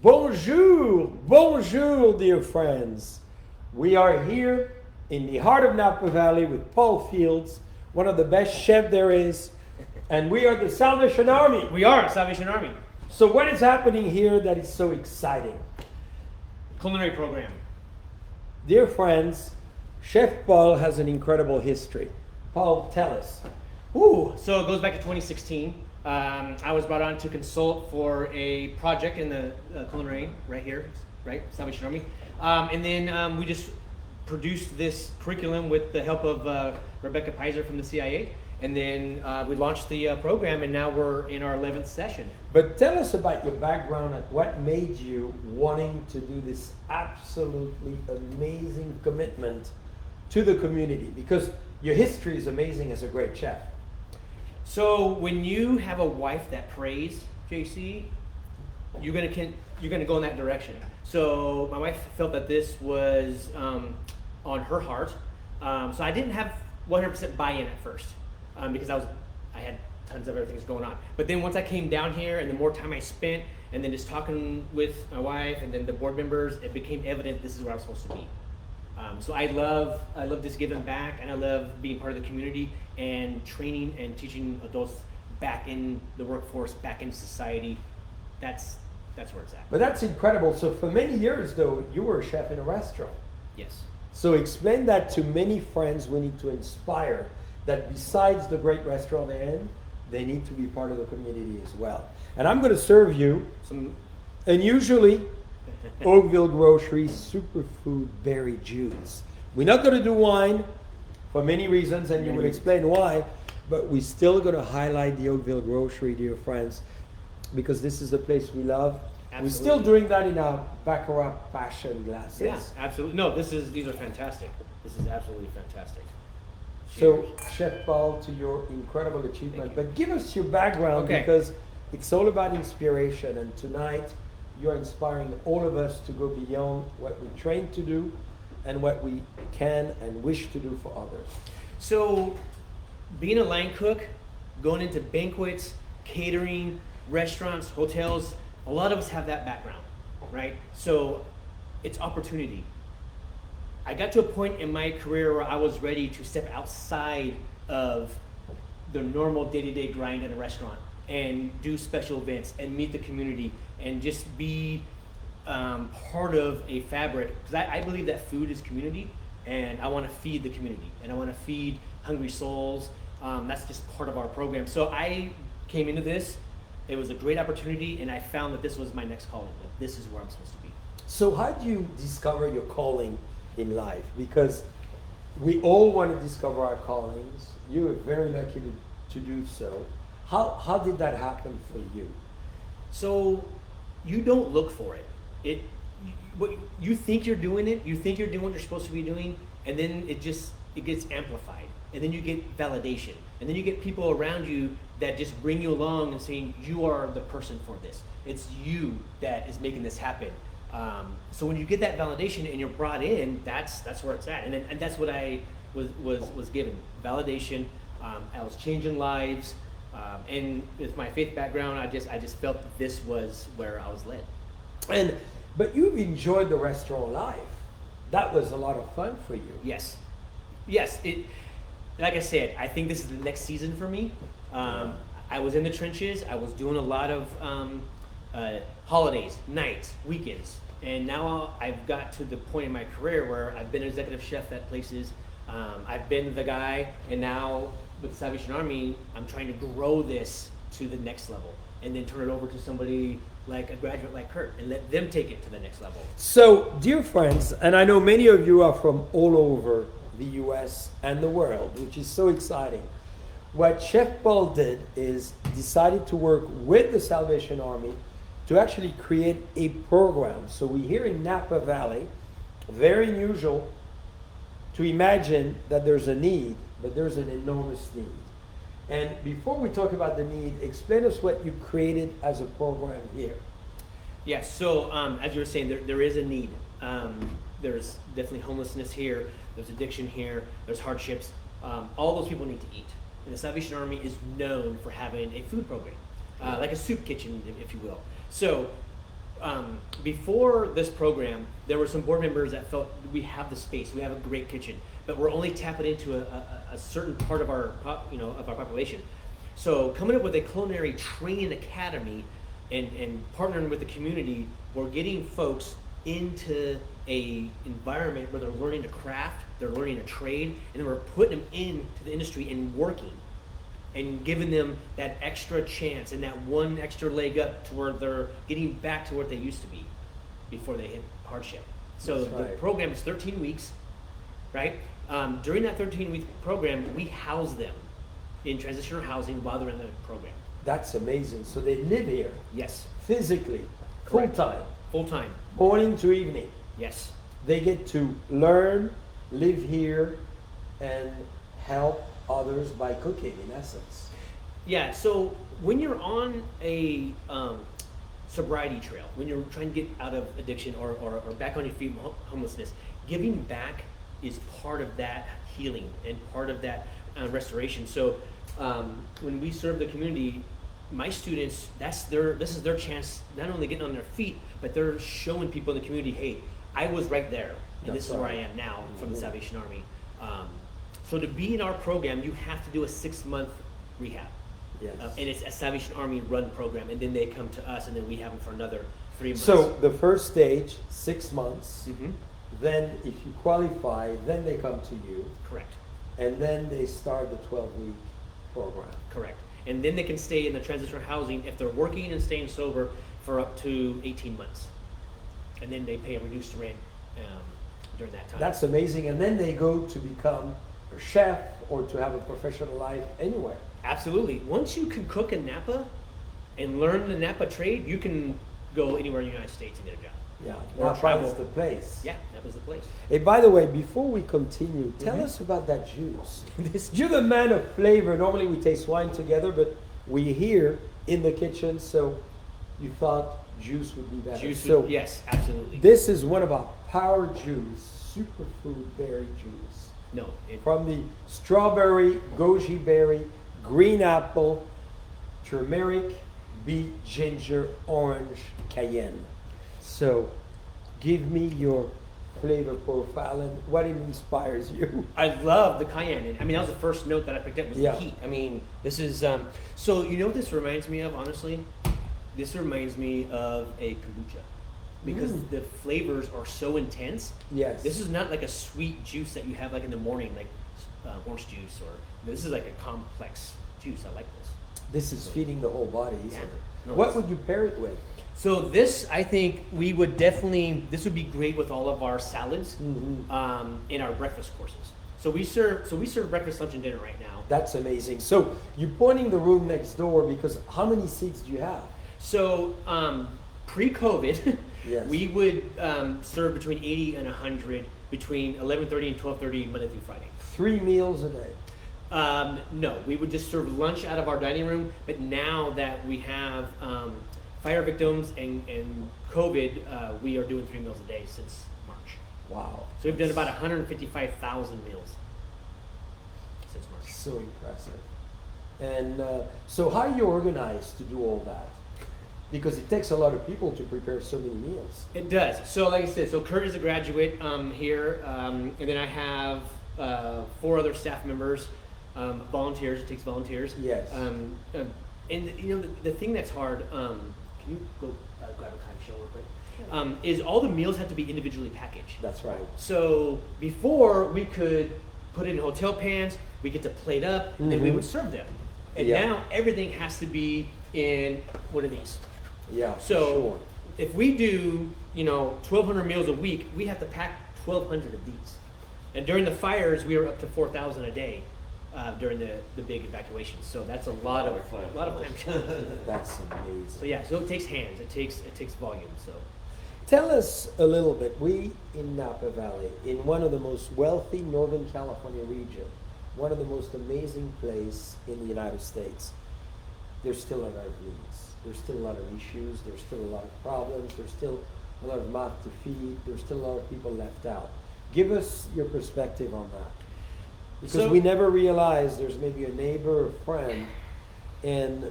Bonjour, bonjour, dear friends. We are here in the heart of Napa Valley with Paul Fields, one of the best chefs there is, and we are the Salvation Army. We are Salvation Army. So what is happening here that is so exciting? Culinary program. Dear friends, Chef Paul has an incredible history. Paul, tell us. So it goes back to 2016. I was brought on to consult for a project in the Culinary right here, right, Salvation Army. And then we just produced this curriculum with the help of Rebecca Pizer from the CIA. And then we launched the program, and now we're in our 11th session. But tell us about your background and what made you wanting to do this absolutely amazing commitment to the community, because your history is amazing as a great chef. So when you have a wife that prays, JC, you're gonna go in that direction. So my wife felt that this was on her heart. So I didn't have 100% buy-in at first because I had tons of other things going on. But then once I came down here, and the more time I spent, and then just talking with my wife and then the board members, it became evident this is where I'm supposed to be. So I love this giving back, and I love being part of the community and training and teaching adults back in the workforce, back in society. That's where it's at. But that's incredible. So for many years, though, you were a chef in a restaurant. Yes. So explain that to many friends we need to inspire, that besides the great restaurant they're in, they need to be part of the community as well. And I'm going to serve you some unusually Oakville Grocery Superfood Berry Juice. We're not going to do wine for many reasons, and you will explain why, but we're still going to highlight the Oakville Grocery, dear friends, because this is the place we love. Absolutely. We're still doing that in our Baccarat passion glasses. Yeah, absolutely. No, these are fantastic. This is absolutely fantastic. So, Chef Paul, to your incredible achievement, but give us your background, Okay. because it's all about inspiration, and tonight you're inspiring all of us to go beyond what we trained to do and what we can and wish to do for others. So, being a line cook, going into banquets, catering, restaurants, hotels, a lot of us have that background, right? So, it's opportunity. I got to a point in my career where I was ready to step outside of the normal day-to-day grind in a restaurant and do special events and meet the community and just be part of a fabric. Because I believe that food is community, and I want to feed the community, and I want to feed hungry souls. That's just part of our program. So I came into this. It was a great opportunity, and I found that this was my next calling. Like, this is where I'm supposed to be. So how do you discover your calling in life? Because we all want to discover our callings. You were very lucky to do so. How did that happen for you? So you don't look for it. You think you're doing it. You think you're doing what you're supposed to be doing, and then it gets amplified, and then you get validation, and then you get people around you that just bring you along and saying you are the person for this. It's you that is making this happen. So when you get that validation and you're brought in, that's where it's at, and that's what I was given, validation. I was changing lives, and with my faith background, I just felt that this was where I was led. But you've enjoyed the restaurant life. That was a lot of fun for you. Yes. Like I said, I think this is the next season for me. I was in the trenches. I was doing a lot of holidays, nights, weekends, and now I've got to the point in my career where I've been an executive chef at places. I've been the guy, and now with the Salvation Army, I'm trying to grow this to the next level, and then turn it over to somebody like a graduate like Kurt, and let them take it to the next level. So, dear friends, and I know many of you are from all over the US and the world, which is so exciting. What Chef Paul did is decided to work with the Salvation Army to actually create a program. So we're here in Napa Valley, very unusual to imagine that there's a need, but there's an enormous need. And before we talk about the need, explain us what you created as a program here. Yeah, so as you were saying, there is a need. There's definitely homelessness here, there's addiction here, there's hardships. All those people need to eat. And the Salvation Army is known for having a food program, like a soup kitchen, if you will. So before this program, there were some board members that felt we have the space, we have a great kitchen, but we're only tapping into a certain part of our of our population. So coming up with a culinary training academy and partnering with the community, we're getting folks into a environment where they're learning to craft, they're learning a trade, and then we're putting them into the industry and working, and giving them that extra chance and that one extra leg up to where they're getting back to what they used to be before they hit hardship. So That's the right. program is 13 weeks, right? During that 13-week program, we house them in transitional housing while they're in the program. That's amazing. So they live here Yes, physically, full Correct. time, full time. morning to evening. Yes, They get to learn, live here, and help others by cooking, in essence. yeah. So when you're on a sobriety trail, when you're trying to get out of addiction or back on your feet, homelessness, giving back is part of that healing and part of that restoration. So when we serve the community, my students, this is their chance, not only getting on their feet, but they're showing people in the community, hey, I was right there, and this That's is where I right. am now from the Mhm. Salvation Army. So to be in our program, you have to do a 6-month rehab. Yes. And it's a Salvation Army run program, and then they come to us, and then we have them for another 3 months. So the first stage, 6 months. Mhm. Then if you qualify, then they come to you, Correct, and then they start the 12-week program. correct. And then they can stay in the transitional housing if they're working and staying sober for up to 18 months. And then they pay a reduced rent during that time. That's amazing. And then they go to become a chef or to have a professional life anywhere. Absolutely. Once you can cook in Napa and learn the Napa trade, you can go anywhere in the United States and get a job. Yeah, Or Napa travel. is the place. Yeah, Napa's the place. Hey, by the way, before we continue, tell Mhm. us about that juice. You're the man of flavor. Normally we taste wine together, but we're here in the kitchen, so you thought juice would be better. Juice, So yes, absolutely. this is one of our power juice, superfood berry juice. No, it, From the strawberry, goji berry, green apple, turmeric, beet, ginger, orange, cayenne. So give me your flavor profile and what it inspires you. I love the cayenne. And, I mean, that was the first note that I picked up was Yeah. the heat. I mean, this is so you know what this reminds me of, honestly? This reminds me of a kombucha because Mm. the flavors are so intense. Yes. This is not like a sweet juice that you have like in the morning, like orange juice, or this is like a complex juice. I like this. This is feeding the whole body, isn't Yeah. it? No, What it's- would you pair it with? So this, I think, we would definitely. This would be great with all of our salads Mhm. in our breakfast courses. So we serve breakfast, lunch, and dinner right now. That's amazing. So you're pointing the room next door because how many seats do you have? So pre-COVID, Yes. we would serve between 80 and 100 between 11:30 and 12:30 Monday through Friday. 3 meals a day. No, we would just serve lunch out of our dining room. But now that we have fire victims and COVID, we are doing 3 meals a day since March. Wow. So we've done about 155,000 meals since March. So impressive. And so how are you organized to do all that? Because it takes a lot of people to prepare so many meals. It does. So like I said, so Kurt is a graduate here, and then I have 4 other staff members, volunteers. It takes volunteers. Yes. And you know the thing that's hard. Can you go grab a time show real quick? Is all the meals have to be individually packaged. That's right. So before we could put it in hotel pans, we get to plate up, and then we Mhm. would serve them. And Yeah. now everything has to be in one of these. Yeah, So sure. if we do, 1,200 meals a week, we have to pack 1,200 of these. And during the fires, we were up to 4,000 a day during the big evacuations. So that's a lot of time. That's amazing. So yeah, so it takes hands. It takes volume. So Tell us a little bit. We in Napa Valley, in one of the most wealthy Northern California region, one of the most amazing place in the United States, there's still a lot of needs. There's still a lot of issues. There's still a lot of problems. There's still a lot of mouth to feed. There's still a lot of people left out. Give us your perspective on that. Because So- we never realize there's maybe a neighbor or friend and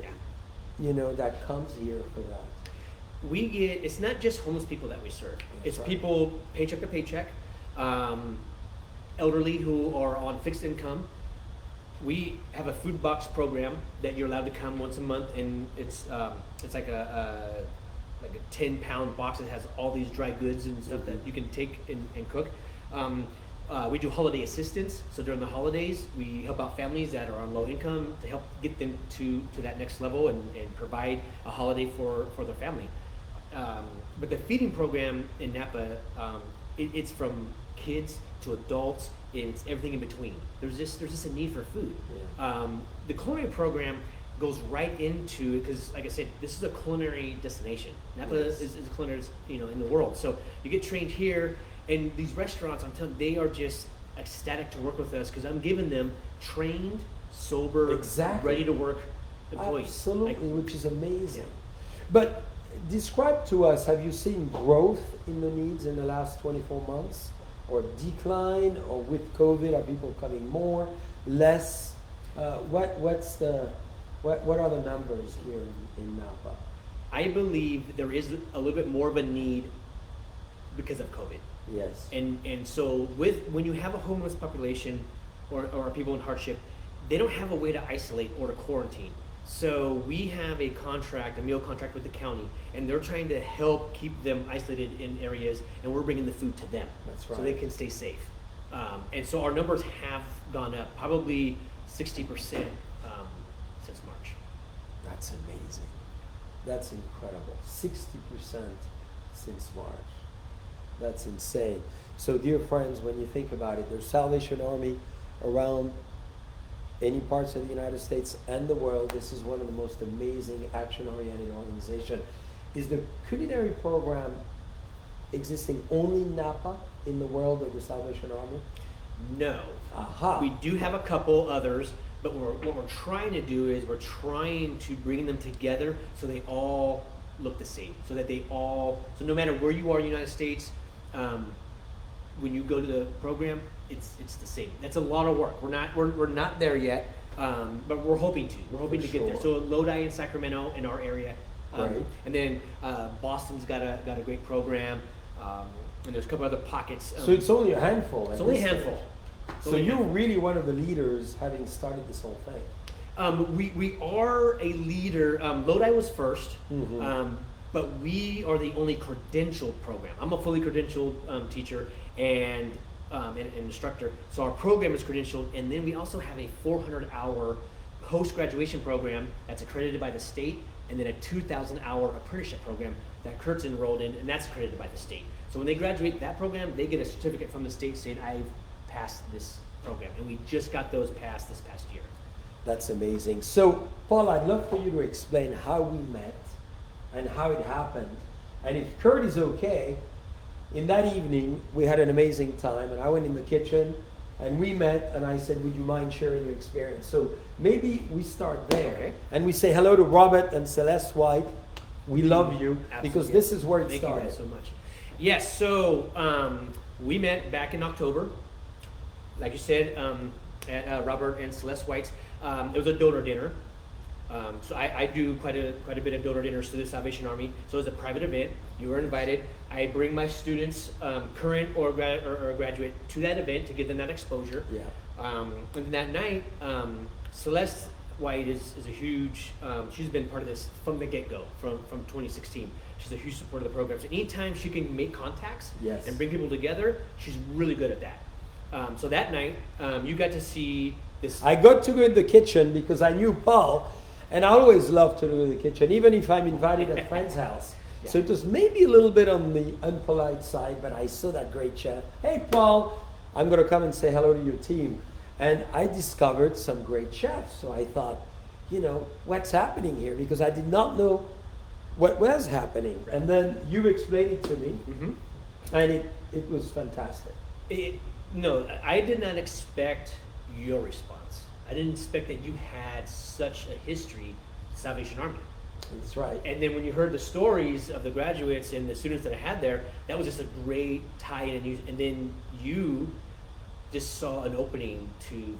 that comes here for that. it's not just homeless people that we serve. It's right. people paycheck to paycheck, elderly who are on fixed income. We have a food box program that you're allowed to come once a month, and it's like a 10-pound box that has all these dry goods and stuff that you can take and cook. We do holiday assistance, so during the holidays we help out families that are on low income to help get them to that next level and provide a holiday for their family. But the feeding program in Napa, it's from kids to adults, and it's everything in between. There's just a need for food. Yeah. The culinary program goes right into it because, like I said, this is a culinary destination. Napa Yes. is the culinary, in the world. So you get trained here, and these restaurants, I'm telling you, they are just ecstatic to work with us because I'm giving them trained, sober, Exactly. ready to work employees. Absolutely, Like, which is amazing. Yeah. But describe to us, have you seen growth in the needs in the last 24 months? Or decline? Or with COVID, are people coming more, less? What are the numbers here in Napa? I believe there is a little bit more of a need because of COVID. Yes. And so when you have a homeless population or people in hardship, they don't have a way to isolate or to quarantine. So we have a meal contract with the county, and they're trying to help keep them isolated in areas, and we're bringing the food to them. That's so right. they can stay safe. And so our numbers have gone up, probably 60% since March. That's amazing. That's incredible. 60% since March. That's insane. So, dear friends, when you think about it, there's Salvation Army around any parts of the United States and the world. This is one of the most amazing action-oriented organizations. Is the culinary program existing only in Napa in the world of the Salvation Army? No. Aha. We do have a couple others, but what we're trying to do is we're trying to bring them together so they all look the same. So no matter where you are in the United States, when you go to the program, it's the same. That's a lot of work. We're not there yet, but we're hoping to. We're hoping For to get there. sure. So Lodi and Sacramento in our area, Right. and then Boston's got a great program, and there's a couple other pockets. So it's only a handful. It's at only a this handful. stage. It's So only a you're handful. really one of the leaders having started this whole thing. We are a leader. Lodi was first, Mhm. but we are the only credentialed program. I'm a fully credentialed teacher and an instructor. So our program is credentialed, and then we also have a 400-hour post-graduation program that's accredited by the state, and then a 2,000-hour apprenticeship program that Kurt's enrolled in, and that's accredited by the state. So when they graduate that program, they get a certificate from the state saying, I've passed this program. And we just got those passed this past year. That's amazing. So, Paul, I'd love for you to explain how we met and how it happened. And if Kurt is okay, in that evening, we had an amazing time, and I went in the kitchen, and we met, and I said, would you mind sharing your experience? So maybe we start there, Okay. and we say hello to Robert and Celeste White. We love you, Absolutely. because this is where it Thank started. you guys so much. Yes, so we met back in October, like you said, at Robert and Celeste White's. It was a donor dinner. So I do quite a bit of donor dinners through the Salvation Army. So it was a private event. You were invited. I bring my students, current or graduate, to that event to give them that exposure. Yeah. And that night, Celeste White is a huge, she's been part of this from the get-go, from 2016. She's a huge supporter of the program. So anytime she can make contacts Yes. and bring people together, she's really good at that. So that night, you got to see this. I got to go in the kitchen because I knew Paul, and I always love to go in the kitchen, even if I'm invited at a friend's house. Yeah. So it was maybe a little bit on the unpolite side, but I saw that great chef. Hey, Paul, I'm going to come and say hello to your team. And I discovered some great chefs. So I thought, what's happening here? Because I did not know what was happening. Right. And then you explained it to me, Mhm. and it was fantastic. No, I did not expect your response. I didn't expect that you had such a history with Salvation Army. That's right. And then when you heard the stories of the graduates and the students that I had there, that was just a great tie-in. And then you just saw an opening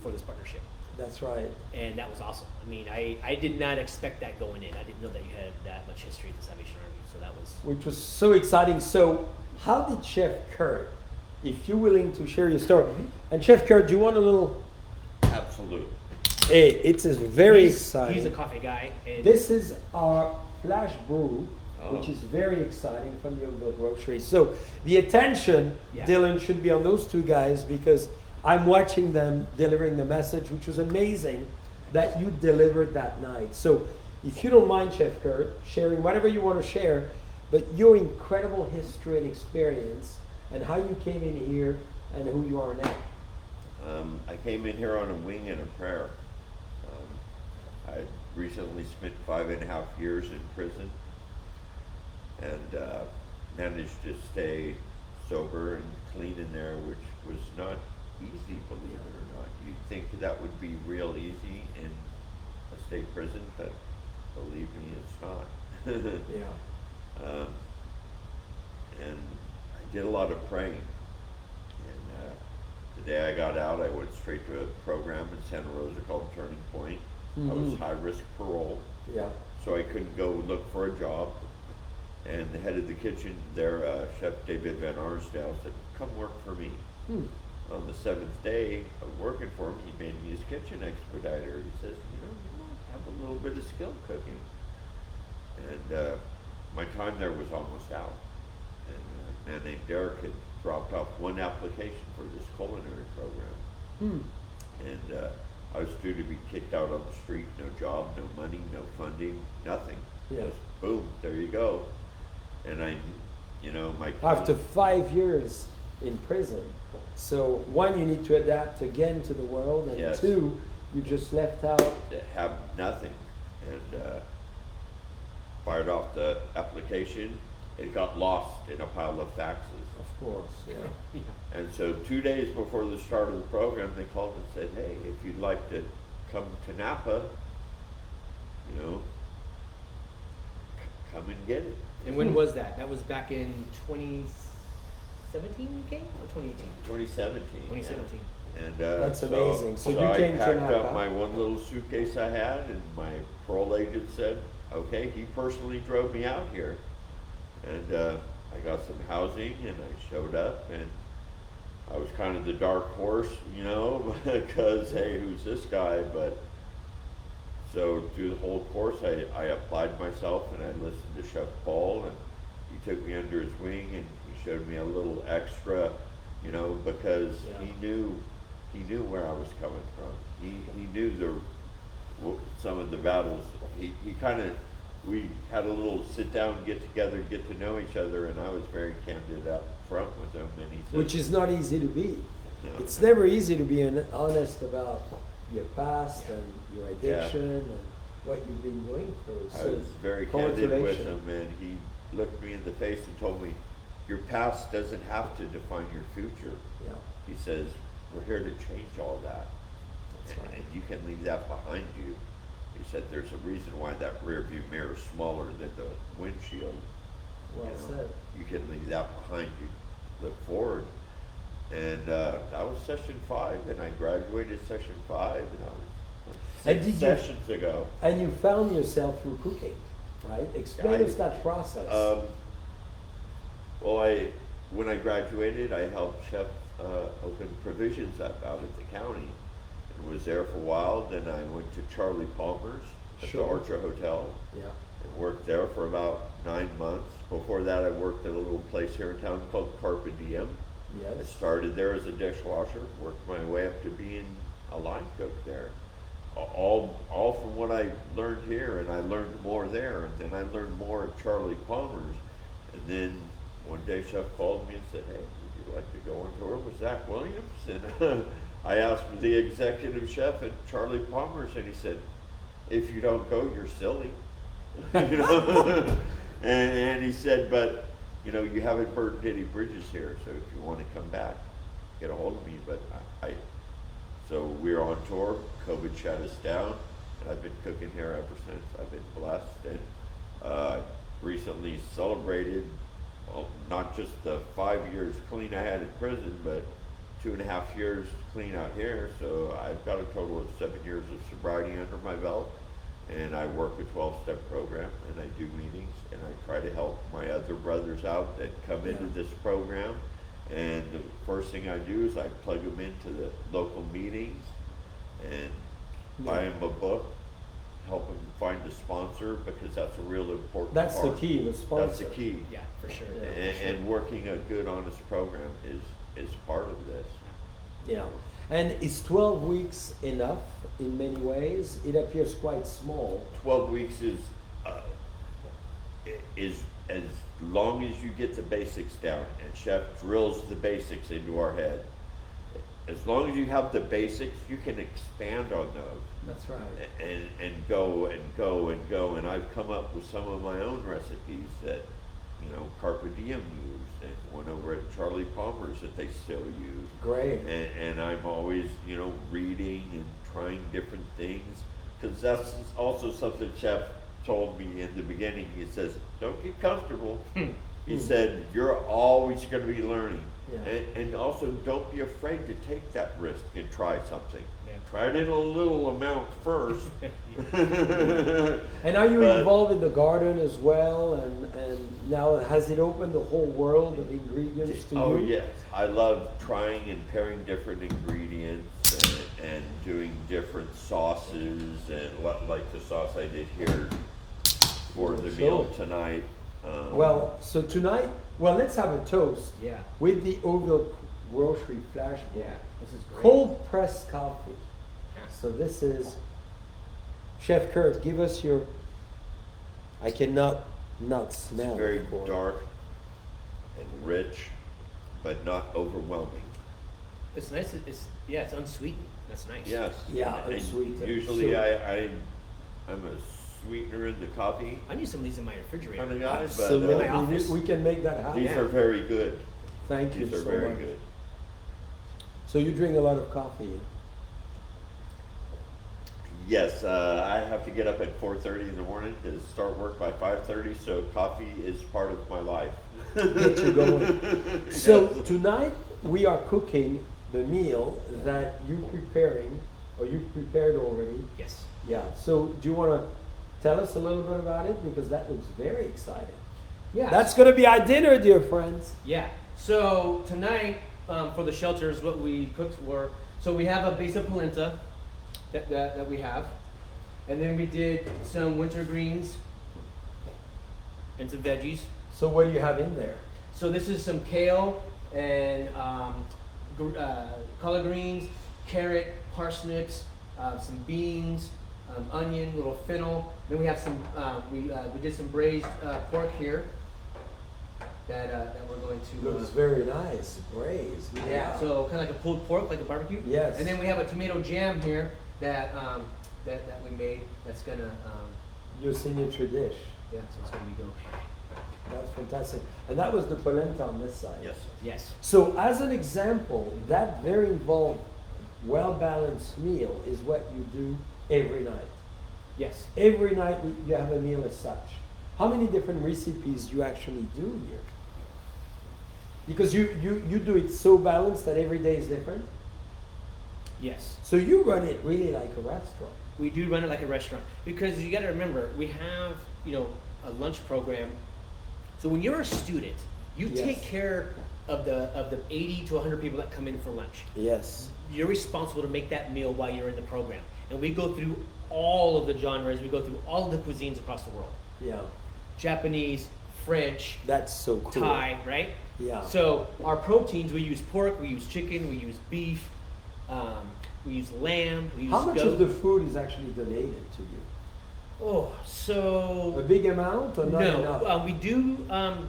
for this partnership. That's right. And that was awesome. I mean, I did not expect that going in. I didn't know that you had that much history at the Salvation Army. So that was. Which was so exciting. So, how did Chef Kurt, if you're willing to share your story, and Chef Kurt, do you want a little? Absolutely. Hey, it's very exciting. He's a coffee guy. And This is our flash brew, which Oh. is very exciting from the Oakville Grocery. So the attention, Yeah. Dylan, should be on those two guys because I'm watching them delivering the message, which was amazing that you delivered that night. So if you don't mind, Chef Kurt, sharing whatever you want to share, but your incredible history and experience and how you came in here and who you are now. I came in here on a wing and a prayer. I recently spent 5.5 years in prison and managed to stay sober and clean in there, which was not easy, believe it or not. You'd think that would be real easy in a state prison, but believe me, it's not. Yeah. And I did a lot of praying. And the day I got out, I went straight to a program in Santa Rosa called Turning Point. I was high risk parole, Yeah. so I couldn't go look for a job. And the head of the kitchen there, Chef David Van Arsdale, said, "Come work for me." On the 7th day of working for him, he made me his kitchen expediter. He says, "You know, you might have a little bit of skill cooking." And my time there was almost out. And a man named Derek had dropped off one application for this culinary program. And I was due to be kicked out on the street, no job, no money, no funding, nothing. Yeah. Just boom, there you go. And I, you know, my After 5 years in prison. So one, you need to adapt again to the world, and Yes. two, you just left out. have nothing, and fired off the application. It got lost in a pile of faxes. Of course, yeah. And so 2 days before the start of the program, they called and said, "Hey, if you'd like to come to Napa, you know, come and get it." And when was that? That was back in 2017 you came? Or 2018? 2017. 2017. And That's amazing. So you I came to packed Napa. up my one little suitcase I had, and my parole agent said, "Okay," he personally drove me out here. And I got some housing, and I showed up, and I was kind of the dark horse, you know, because, hey, who's this guy? But so through the whole course, I applied myself, and I listened to Chef Paul, and he took me under his wing, and he showed me a little extra, you know, because Yeah. he knew where I was coming from. He knew some of the battles. He kind of, we had a little sit down, get together, get to know each other, and I was very candid up front with him, and he said, Which is not easy to be. No. It's never easy to be honest about your past and your addiction and what you've been going through. I So was very candid with congratulations. him, and he looked me in the face and told me, "Your past doesn't have to define your future." Yeah, He says, "We're here to change all that, that's right. and you can leave that behind you." He said, "There's a reason why that rear view mirror is smaller than the windshield. Well you know? said. You can leave that behind you, look forward." And that was session 5, and I graduated session 5, and I was And 6 did you- sessions ago. And you found yourself through cooking, right? Explain I- us that process. Well, when I graduated, I helped Chef open provisions up out at the county, and was there for a while. Then I went to Charlie Palmer's at Sure. the Orchard Hotel Yeah, and worked there for about 9 months. Before that, I worked at a little place here in town called Carpe Diem. I yes. started there as a dishwasher, worked my way up to being a line cook there. All from what I learned here, and I learned more there, and then I learned more at Charlie Palmer's. And then one day Chef called me and said, "Hey, would you like to go on tour with Zach Williams?" And I asked the executive chef at Charlie Palmer's, and he said, "If you don't go, you're silly." You know? and he said, "But you know, you haven't burned any bridges here, so if you want to come back, get a hold of me." But so we're on tour. COVID shut us down, and I've been cooking here ever since. I've been blessed, and recently celebrated, well, not just the 5 years clean I had in prison, but 2.5 years clean out here, so I've got a total of 7 years of sobriety under my belt. And I work a 12-step program, and I do meetings, and I try to help my other brothers out that come into this program. And the first thing I do is I plug them into the local meetings and buy them a book, help them find a sponsor, because that's a real important That's part. the key, the sponsor. That's the key. Yeah, for sure. And working a good, honest program is part of this. Yeah. And is 12 weeks enough in many ways? It appears quite small. 12 weeks is as long as you get the basics down, and Chef drills the basics into our head. As long as you have the basics, you can expand on those. That's right. And go and go and go. And I've come up with some of my own recipes that, Carpe Diem used, and one over at Charlie Palmer's that they still use. Great. And I'm always, reading and trying different things, because that's also something Chef told me in the beginning. He says, don't get comfortable. He said, you're always going to be learning. Yeah. And also don't be afraid to take that risk and try something. Yeah. Try it in a little amount first. And are you involved in the garden as well? And now has it opened the whole world of ingredients to you? Oh yes, I love trying and pairing different ingredients and doing different sauces, and like the sauce I did here for the meal tonight. So tonight, let's have a toast. Yeah. With the Oakville Grocery Flash Bowl. Yeah, this is great. Cold pressed coffee. So this is, Chef Kurt, give us your, I cannot not smell. It's very it, boy. dark and rich, but not overwhelming. It's nice. It's unsweetened. That's nice. Yes. Yeah, And it's sweet. usually So- I'm a sweetener in the coffee I need some of these in my refrigerator. kind of guy, Absolutely. but my office. We can make that happen. these are very good. Thank you These are so very much. good. So you drink a lot of coffee. Yes, I have to get up at 4:30 in the morning to start work by 5:30, so coffee is part of my life. Get you going. So tonight we are cooking the meal that you preparing, or you prepared already. Yes. Yeah. So do you want to tell us a little bit about it, because that looks very exciting. Yeah. That's going to be our dinner, dear friends. Yeah. So tonight, for the shelters, what we cooked were, so we have a base of polenta that we have, and then we did some winter greens and some veggies. So what do you have in there? So this is some kale and collard greens, carrot, parsnips, some beans, onion, little fennel. Then we have some. We did some braised pork here that we're going to. Looks very nice. Braised. Yeah. So kind of like a pulled pork, like a barbecue. Yes. And then we have a tomato jam here that we made. That's gonna. Your signature dish. Yeah. So it's gonna be go. That's fantastic. And that was the polenta on this side. Yes. Yes. So as an example, that very involved, well-balanced meal is what you do every night. Yes. Every night you have a meal as such. How many different recipes you actually do here? Because you do it so balanced that every day is different. Yes. So you run it really like a restaurant. We do run it like a restaurant because you got to remember we have a lunch program. So when you're a student, you Yes. take care of the 80 to 100 people that come in for lunch. Yes. You're responsible to make that meal while you're in the program, and we go through all of the genres. We go through all of the cuisines across the world: Yeah. Japanese, French, That's so cool. Thai, right? Yeah. So our proteins, we use pork, we use chicken, we use beef, we use lamb, we use How much goat. of the food is actually donated to you? Oh, so A big amount or not enough? no, we do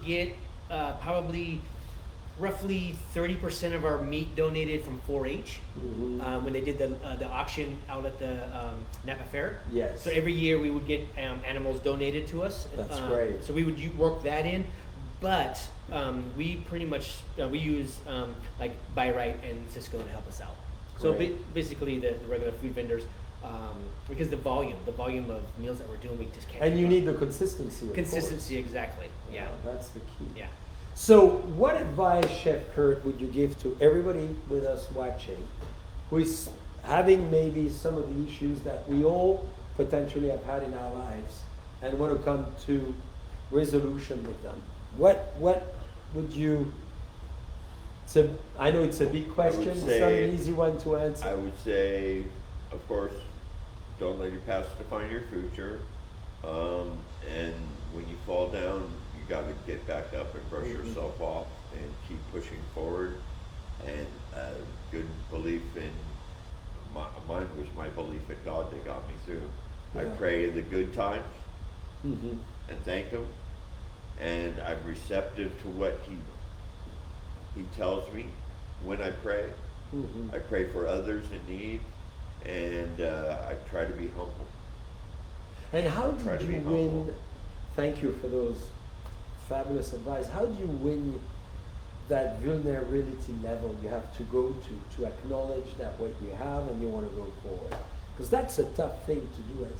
get probably roughly 30% of our meat donated from 4-H Mhm. when they did the auction out at the Napa Fair. Yes. So every year we would get animals donated to us. That's great. So we would work that in, but we pretty much we use like Buy Right and Cisco to help us out. So Great. basically the regular food vendors. Because the volume of meals that we're doing, we just can't. And keep you up. need the consistency. Of Consistency, exactly. course. Yeah. That's the key. Yeah. So, what advice, Chef Kurt, would you give to everybody with us watching who is having maybe some of the issues that we all potentially have had in our lives and want to come to resolution with them? What would you? So I know it's a big question. It's not an easy one to answer. I would say, of course, don't let your past define your future. And when you fall down, you got to get back up and brush yourself off and keep pushing forward. And good belief in mine was my belief in God that got me through. I pray in the good times and thank Him, and I'm receptive to what He tells me when I pray. I pray for others in need, and I try to be humble. And how did you win? Thank you for those fabulous advice. How do you win that vulnerability level you have to go to acknowledge that what you have and you want to go forward? Because that's a tough thing to do as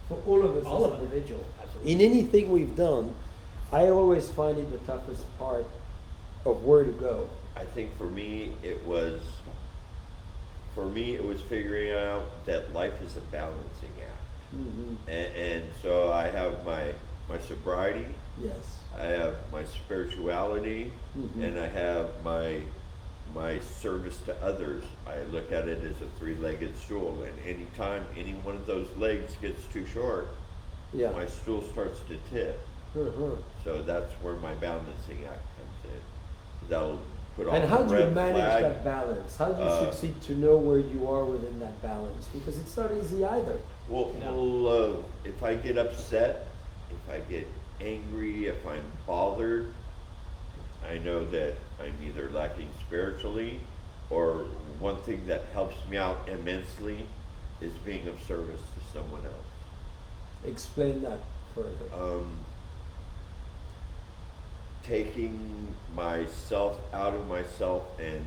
for all of us as individuals. In anything we've done, I always find it the toughest part of where to go. I think for me it was figuring out that life is a balancing act. And so I have my sobriety. Yes. I have my spirituality, and I have my service to others. I look at it as a three-legged stool, and anytime any one of those legs gets too short, my stool starts to tip. So that's where my balancing act comes in. That'll put on. And how do you manage flag. that balance? How do you succeed to know where you are within that balance? Because it's not easy either. Well, if I get upset, if I get angry, if I'm bothered, I know that I'm either lacking spiritually, or one thing that helps me out immensely is being of service to someone else. Explain that further. Taking myself out of myself and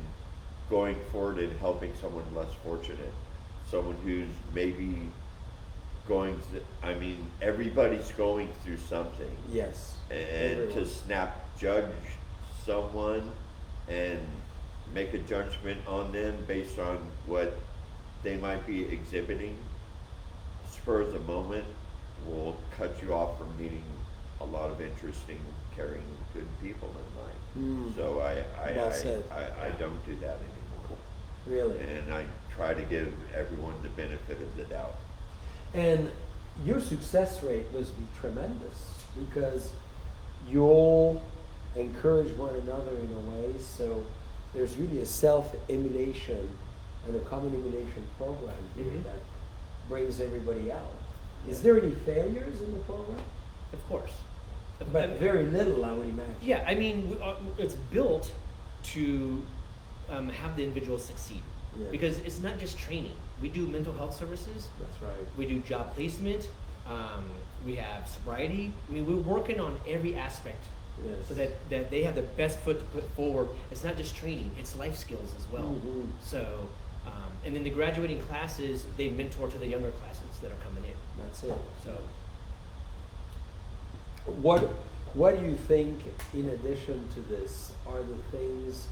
going forward and helping someone less fortunate, someone who's maybe everybody's going through something. Yes. And everyone. to judge someone and make a judgment on them based on what they might be exhibiting, spur of the moment, will cut you off from meeting a lot of interesting, caring, good people in life. So I don't do that anymore. Really? And I try to give everyone the benefit of the doubt. And your success rate must be tremendous because you all encourage one another in a way. So there's really a self-emulation and a common emulation program here that brings everybody out. Is there any failures in the program? Of course. But very little, I would imagine. Yeah, I mean, it's built to have the individual succeed. Yeah. Because it's not just training. We do mental health services. That's right. We do job placement. We have sobriety. I mean, we're working on every aspect so that they have the best foot to put forward. It's not just training, it's life skills as well. So, and then the graduating classes, they mentor to the younger classes that are coming in. That's it. So, what do you think, in addition to this, are the things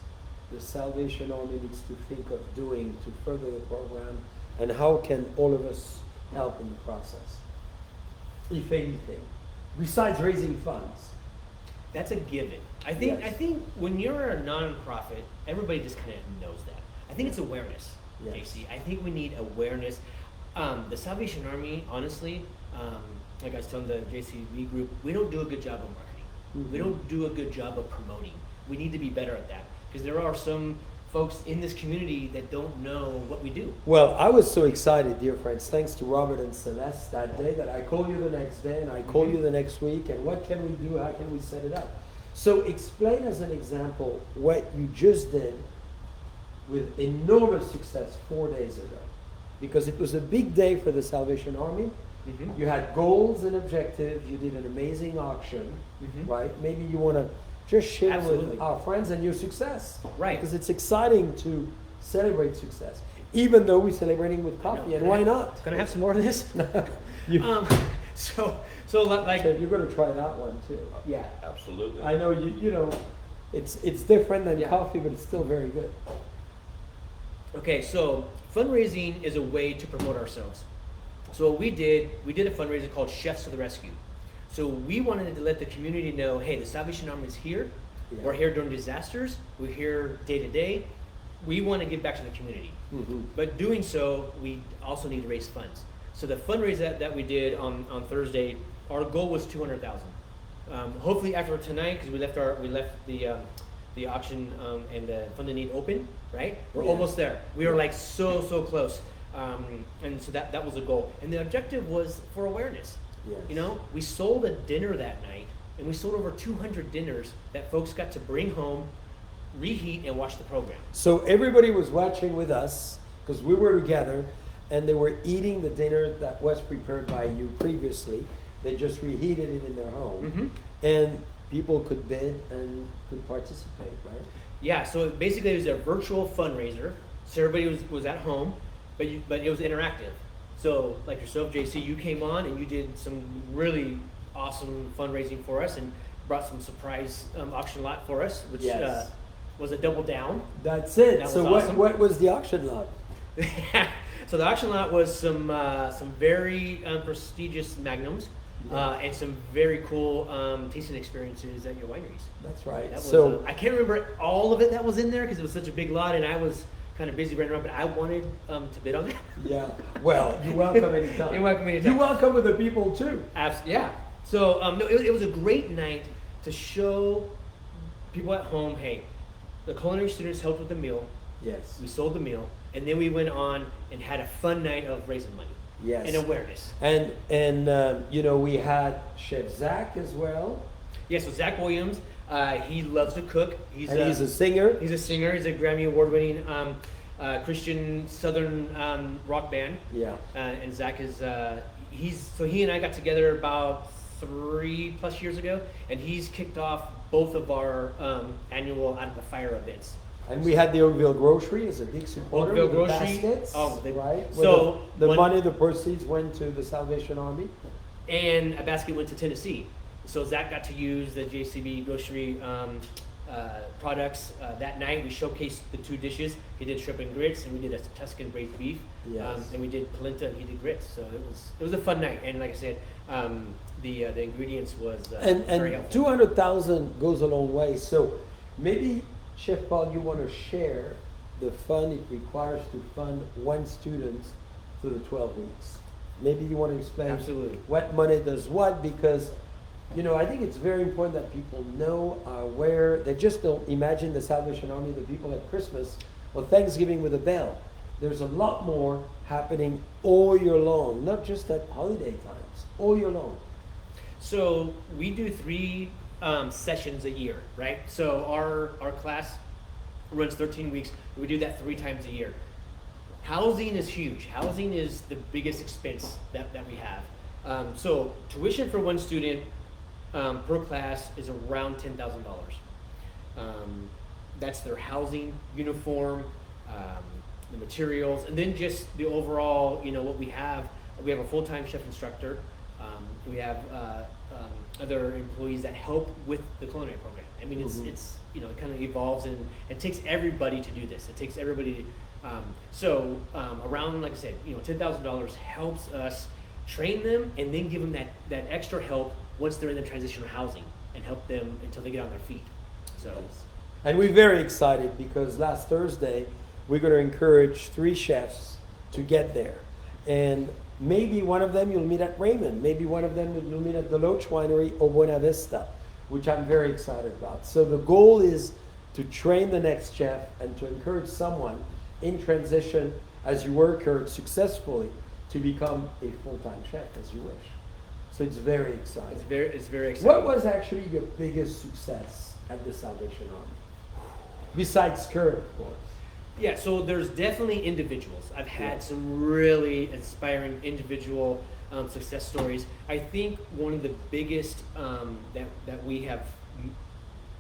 the Salvation Army needs to think of doing to further the program, and how can all of us help in the process, if anything, besides raising funds? that's a given. I think when you're a nonprofit, everybody just kind of knows that. I think it's awareness, JC. I think we need awareness. The Salvation Army, honestly, like I was telling the JCB group, we don't do a good job of marketing. We don't do a good job of promoting. We need to be better at that because there are some folks in this community that don't know what we do. Well, I was so excited, dear friends, thanks to Robert and Celeste that day, that I called you the next day and I called you the next week, and what can we do? How can we set it up? So explain as an example what you just did with enormous success 4 days ago, because it was a big day for the Salvation Army. You had goals and objectives. You did an amazing auction, right? Maybe you want to just share with our friends and your success, right? Because it's exciting to celebrate success, even though we're celebrating with coffee. And why not? Can I have some more of this? So like you're going to try that one too. Yeah, absolutely. I know you know It's different than Yeah. coffee, but it's still very good. Okay, so fundraising is a way to promote ourselves. So what we did a fundraiser called Chefs to the Rescue. So we wanted to let the community know, hey, the Salvation Army is here. Yeah. We're here during disasters. We're here day to day. We want to give back to the community. Mm-hmm. But doing so, we also need to raise funds. So the fundraiser that we did on Thursday, our goal was 200,000. Hopefully after tonight, because we left the auction and the fund the need open, right? We're Yeah. almost there. We are like so close, and so that was the goal. And the objective was for awareness. Yes. You know, we sold a dinner that night, and we sold over 200 dinners that folks got to bring home, reheat, and watch the program. So everybody was watching with us because we were together, and they were eating the dinner that was prepared by you previously. They just reheated it in their home, and people could bid and could participate, right? Yeah, so basically it was a virtual fundraiser. So everybody was at home, but it was interactive. So like yourself, JC, you came on and you did some really awesome fundraising for us and brought some surprise auction lot for us, which Yes. was a double down. That's it. That So was awesome. what was the auction lot? So the auction lot was some very prestigious magnums and some very cool tasting experiences at your wineries. That's right. That was, So I can't remember all of it that was in there because it was such a big lot and I was kind of busy running around, but I wanted to bid on that. yeah. Well, you're welcome anytime. You're welcome anytime. You're welcome with the people too. Yeah. So no, it was a great night to show people at home, hey, the culinary students helped with the meal. Yes. We sold the meal, and then we went on and had a fun night of raising money. Yes. And awareness. And you know, we had Chef Zach as well. Yeah, so Zach Williams, he loves to cook. He's a singer. He's a singer. He's a Grammy award-winning Christian Southern rock band. Yeah. And Zach is he and I got together about 3+ years ago, and he's kicked off both of our annual Out of the Fire events. And we had the Oakville Grocery as a big supporter. Oakville with the Grocery. baskets, Oh, right. So the money, the proceeds went to the Salvation Army. And a basket went to Tennessee. So Zach got to use the JCB grocery products that night. We showcased the 2 dishes. He did shrimp and grits, and we did a Tuscan braised beef. Yes. And we did polenta, and he did grits. So it was a fun night. And like I said, the ingredients was very And helpful. 200,000 goes a long way. So maybe Chef Paul, you want to share the fund it requires to fund one student through the 12 weeks. Maybe you want to explain Absolutely. what money does what, because you know, I think it's very important that people know, are aware. They just don't imagine the Salvation Army, the people at Christmas or Thanksgiving with a bell. There's a lot more happening all year long, not just at holiday times, all year long. So we do 3 sessions a year, right? So our class runs 13 weeks. We do that 3 times a year. Housing is huge. Housing is the biggest expense that we have. So tuition for one student per class is around $10,000. That's their housing, uniform, the materials, and then just the overall, you know, what we have. We have a full-time chef instructor. We have other employees that help with the culinary program. I mean, it's you know, it kind of evolves, and it takes everybody to do this. It takes everybody. Around, like I said, you know, $10,000 helps us train them and then give them that extra help once they're in the transitional housing and help them until they get on their feet. So, And we're very excited because last Thursday we're going to encourage 3 chefs to get there. And maybe one of them you'll meet at Raymond. Maybe one of them you'll meet at the Loach Winery or Buena Vista, which I'm very excited about. So the goal is to train the next chef and to encourage someone in transition as you work here successfully to become a full-time chef as you wish. So it's very exciting. it's very exciting. What was actually your biggest success at the Salvation Army? Besides Kurt, of course. Yeah, so there's definitely individuals. I've had some really inspiring individual success stories. I think one of the biggest that we have,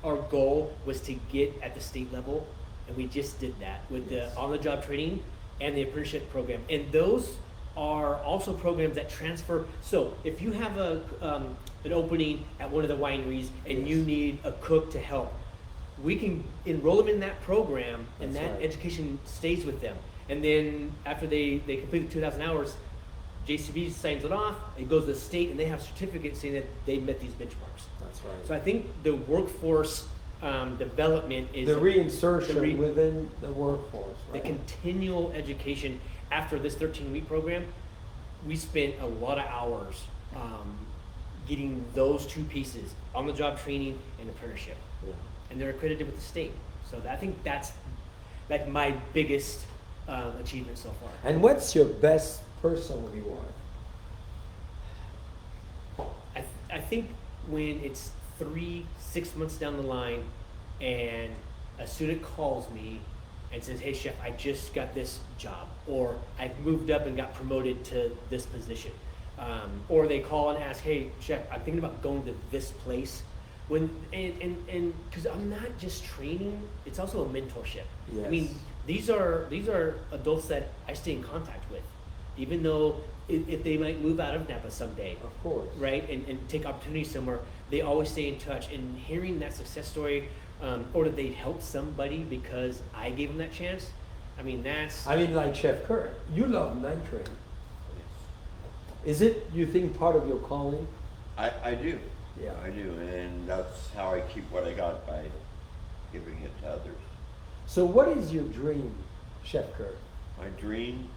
our goal was to get at the state level, and we just did that with the on-the-job training and the apprenticeship program. And those are also programs that transfer. So if you have an opening at one of the wineries and you need a cook to help, we can enroll them in that program, and That's that right. education stays with them. And then after they complete the 2,000 hours, JCB signs it off, it goes to the state, and they have certificates saying that they met these benchmarks. That's right. So I think the workforce development is The reinsertion the re- within the workforce, the right? continual education. After this 13-week program, we spent a lot of hours getting those two pieces, on-the-job training and apprenticeship. Yeah. And they're accredited with the state. So I think that's like my biggest achievement so far. And what's your best personal reward? I think when it's 3-6 months down the line and a student calls me and says, hey chef, I just got this job, or I've moved up and got promoted to this position. Or they call and ask, hey chef, I'm thinking about going to this place. And because I'm not just training, it's also a mentorship. I mean, Yes. these are adults that I stay in contact with, even though if they might move out of Napa someday, Of course. right, and take opportunities somewhere, they always stay in touch. And hearing that success story, or that they helped somebody because I gave them that chance, I mean, that's I mean, like Chef Kurt, you love night training. Is it, you think, part of your calling? I do. Yeah. I do, and that's how I keep what I got, by giving it to others. So what is your dream, Chef Kurt? My dream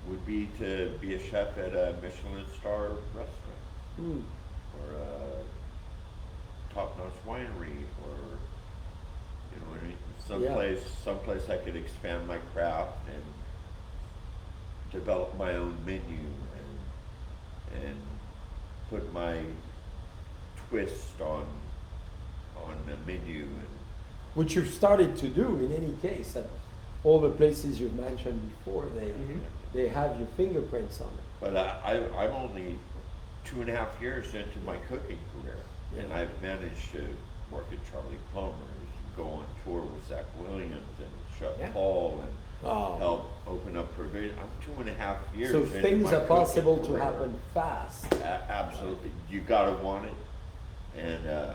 would be to be a chef at a Michelin star restaurant, Hmm. or a top-notch winery, or, you know, someplace I could expand my craft and develop my own menu and put my twist on the menu. And Which you've started to do in any case, at all the places you've mentioned before, they have your fingerprints on it. but I'm only 2.5 years into my cooking career, and I've managed to work at Charlie Palmer's, go on tour with Zach Williams and Chef Yeah. Paul, and Oh. help open up provision. I'm 2.5 years. So into things my are possible cooking to career. happen fast. Absolutely, you gotta want it, and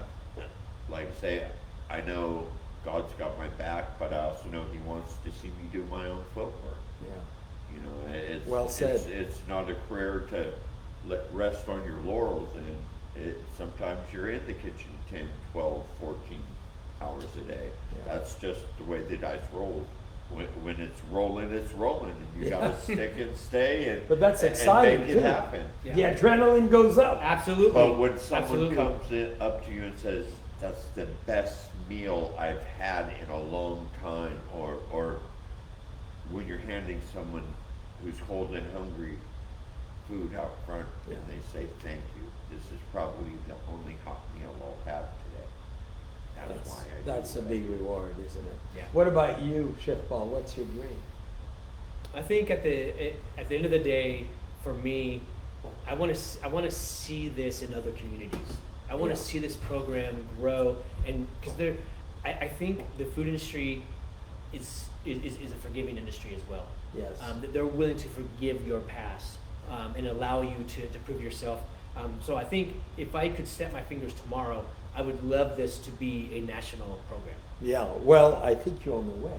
like I say, I know God's got my back, but I also know He wants to see me do my own footwork. Yeah. You know, it's Well said. It's not a career to rest on your laurels, and sometimes you're in the kitchen 10, 12, 14 hours a day. Yeah. That's just the way the dice roll. When it's rolling, and you Yeah. gotta stick and stay and But that's and exciting, make it too. happen. Yeah. The adrenaline goes up. absolutely. But when someone Absolutely. comes up to you and says, that's the best meal I've had in a long time, or when you're handing someone who's cold and hungry food out front, Yeah. and they say, thank you, this is probably the only hot meal I'll have today. That's why I do That's a what I big do. reward, isn't it? Yeah. What about you, Chef Paul? What's your dream? I think at the end of the day, for me, I want to see this in other communities. I want Yeah. to see this program grow, and because I think the food industry is a forgiving industry as well. Yes. That they're willing to forgive your past and allow you to prove yourself. So I think if I could snap my fingers tomorrow, I would love this to be a national program. Yeah, well, I think you're on the way.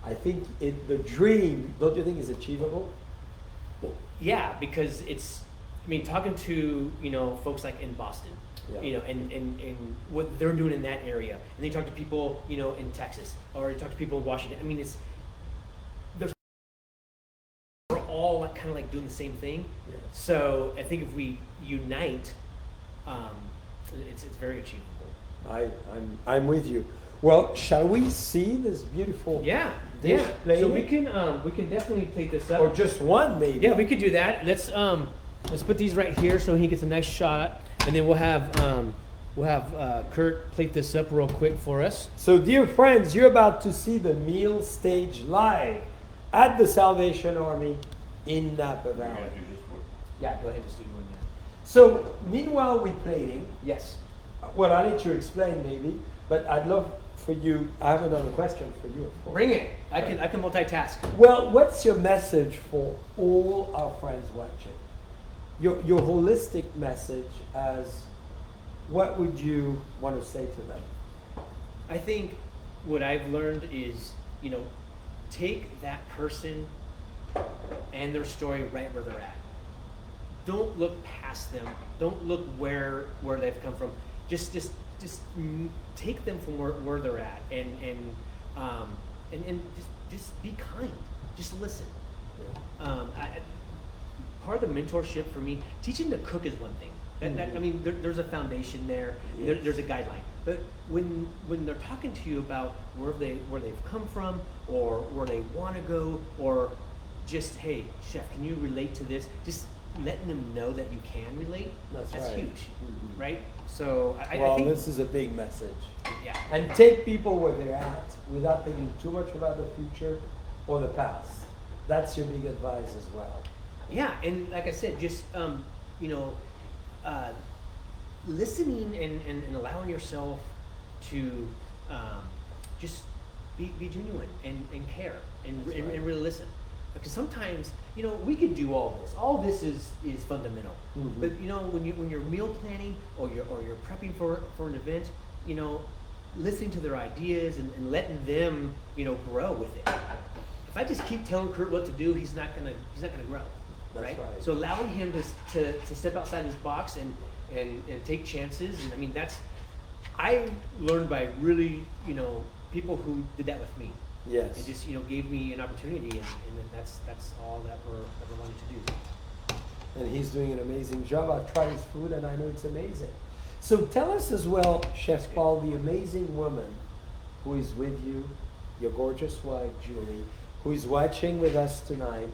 I think the dream, don't you think, is achievable? Yeah, because I mean, talking to, folks like in Boston, Yeah. and what they're doing in that area, and they talk to people, in Texas, or they talk to people in Washington. I mean, we're all kind of like doing the same thing. Yes. So I think if we unite, it's very achievable. I'm with you. Well, shall we see this beautiful Yeah, dish yeah. plated? So we can definitely plate this up. Or just one, maybe? Yeah, we could do that. Let's put these right here so he gets a nice shot, and then we'll have Kurt plate this up real quick for us. So, dear friends, you're about to see the meal stage live at the Salvation Army in Napa You're Valley. gonna do this one? Yeah, go ahead and just do one there. So, meanwhile we're plating, Yes. well, I need to explain maybe, but I'd love for you, I have another question for you, of course. Bring it. I can multitask. Well, what's your message for all our friends watching? Your holistic message as what would you want to say to them? I think what I've learned is, take that person and their story right where they're at. Don't look past them. Don't look where they've come from. Just take them from where they're at, and just be kind. Just listen. Part of the mentorship for me, teaching to cook is one thing. There's a foundation there. Yes. There's a guideline. But when they're talking to you about where they've come from, or where they want to go, or just, hey, chef, can you relate to this? Just letting them know that you can relate. That's right. huge, Mm-hmm. right? So I think this is a big message. yeah. And take people where they're at without thinking too much about the future or the past. That's your big advice as well. Yeah, and like I said, just listening and allowing yourself to just be genuine and care and really listen. Because sometimes we could do all this. All this is fundamental. Mm-hmm. But when you're meal planning or you're prepping for an event, listening to their ideas and letting them grow with it. If I just keep telling Kurt what to do, he's not gonna grow. That's right? right. So allowing him to step outside his box and take chances, and I learned by really people who did that with me. Yes. It just gave me an opportunity, and that's all that we're wanting to do. And he's doing an amazing job. I've tried his food and I know it's amazing. So tell us as well, Chef Paul, the amazing woman who is with you, your gorgeous wife, Julie, who is watching with us tonight,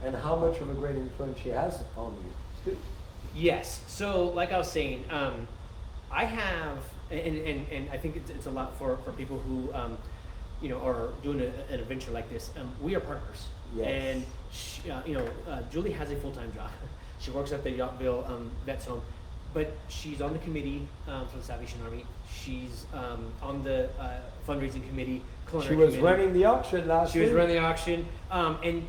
and how much of a great influence she has on you. Yes. So like I was saying, I have, and I think it's a lot for people who, are doing an adventure like this. We are partners. Yes. And she, Julie has a full-time job. She works at the Yountville Vets Home, but she's on the committee for the Salvation Army. She's on the fundraising committee. She was running the auction last week. She was running the auction, and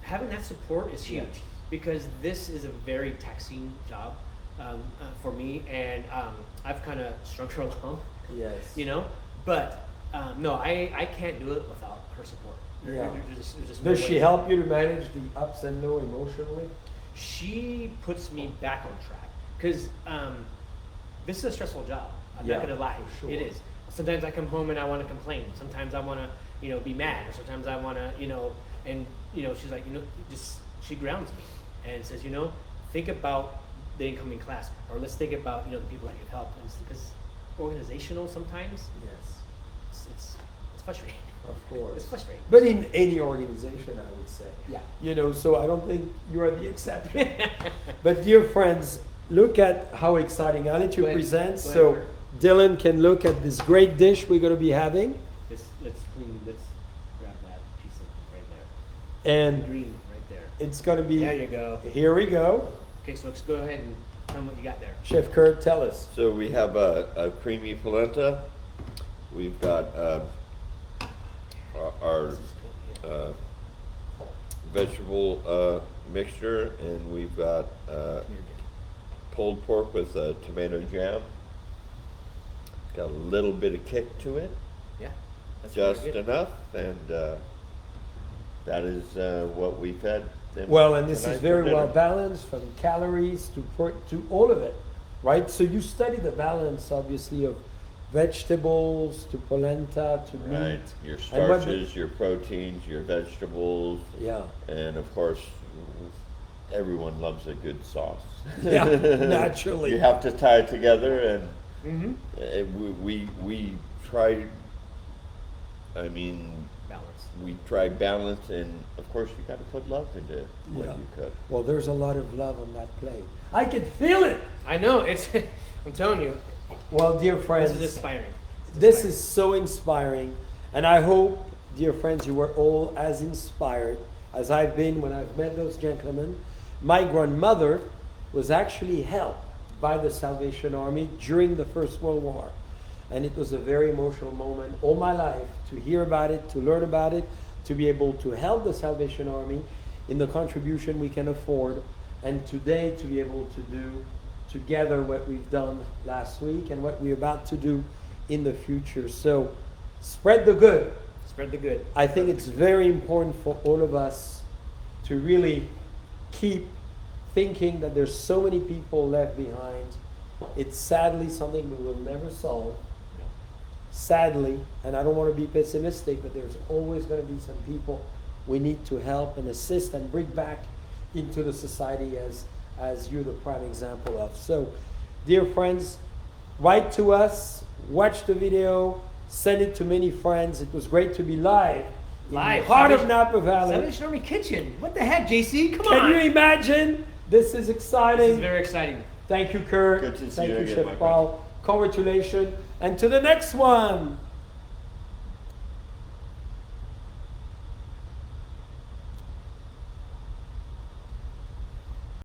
having that support is huge, because this is a very taxing job for me, and I've kind of strung her along. Yes. But no, I can't do it without her support. Yeah. There's just no Does she way. help you to manage the ups and lows emotionally? She puts me back on track, because this is a stressful job. I'm Yeah, not gonna lie, for sure. it is. Sometimes I come home and I want to complain. Sometimes I want to, be mad. Or sometimes I want to, and she's like, she grounds me and says, think about the incoming class, or let's think about, the people that you've helped. Because organizational sometimes, Yes. it's frustrating. Of course. It's frustrating. But in any organization, I would say. Yeah. So I don't think you are the exception. But dear friends, look at how exciting. I'll let you Go ahead. present Go so ahead. Dylan can look at this great dish we're going to be having. Let's grab that piece of right there. And Green right there. it's going to be, There you go. here we go. Okay, so let's go ahead and tell them what you got there. Chef Kurt, tell us. So we have a creamy polenta. We've got our vegetable mixture, and we've got pulled pork with tomato jam. Got a little bit of kick to it, Yeah. That's just very good. enough, and that is what we fed them. Well, and this tonight is for very well dinner. balanced, from calories to all of it, right? So you study the balance, obviously, of vegetables to polenta to meat. Right, your And what starches, your proteins, your vegetables, Yeah. and of course, everyone loves a good sauce. Yeah, naturally. You have to tie it together, and Mm-hmm. we try. I mean, Balance. we try balance, and of course, you got to put love into what Yeah. you cook. Well, there's a lot of love on that plate. I can feel it. I know, I'm telling you, Well, dear friends, this is inspiring. this is so inspiring, and I hope, dear friends, you were all as inspired as I've been when I've met those gentlemen. My grandmother was actually helped by the Salvation Army during the First World War, and it was a very emotional moment all my life to hear about it, to learn about it, to be able to help the Salvation Army in the contribution we can afford, and today to be able to do together what we've done last week and what we're about to do in the future. So spread the good. Spread the good. I think it's very important for all of us to really keep thinking that there's so many people left behind. It's sadly something we will never solve. Sadly, and I don't want to be pessimistic, but there's always going to be some people we need to help and assist and bring back into the society as you're the prime example of. So, dear friends, write to us, watch the video, send it to many friends. It was great to be live. Live. In the heart of Napa Valley. Salvation Army Kitchen. What the heck, JC? Come Can on. you imagine? This is exciting. This is very exciting. Thank you, Kurt. Good to see Thank you you, again, Chef my Paul. Congratulations. And to the next one.